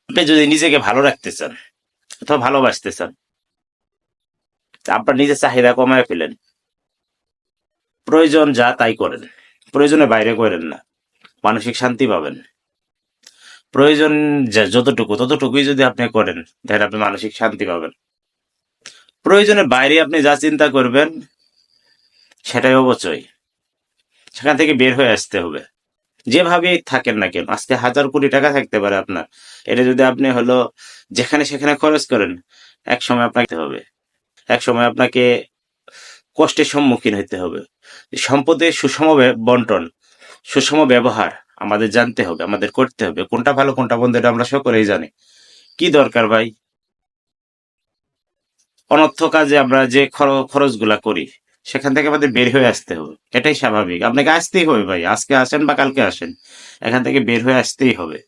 আপনি যদি নিজেকে ভালো রাখতে চান অথবা ভালোবাসতে চান, আপনার নিজের চাহিদা কমায় ফেলেন, প্রয়োজন যা তাই করেন, প্রয়োজনে বাইরে করেন না, মানসিক শান্তি পাবেন। প্রয়োজন যতটুকু ততটুকুই যদি আপনি করেন, তাহলে আপনি মানসিক শান্তি পাবেন। প্রয়োজনের বাইরে আপনি যা চিন্তা করবেন সেটাই অবচয়, সেখান থেকে বের হয়ে আসতে হবে। যেভাবেই থাকেন না কেন, আজকে 1000 কোটি টাকা থাকতে পারে আপনার, এটা যদি আপনি যেখানে সেখানে খরচ করেন, এক সময় আপনাকে হবে, এক সময় আপনাকে কষ্টের সম্মুখীন হতে হবে। সম্পদের সুষম বন্টন, সুষম ব্যবহার আমাদের জানতে হবে, আমাদের করতে হবে। কোনটা ভালো কোনটা মন্দ এটা আমরা সকলেই জানি। কি দরকার ভাই অনর্থ কাজে আমরা যে খরচগুলা করি, সেখান থেকে আমাদের বের হয়ে আসতে হবে। এটাই স্বাভাবিক, আপনাকে আসতেই হবে ভাই, আজকে আসেন বা কালকে আসেন, এখান থেকে বের হয়ে আসতেই হবে।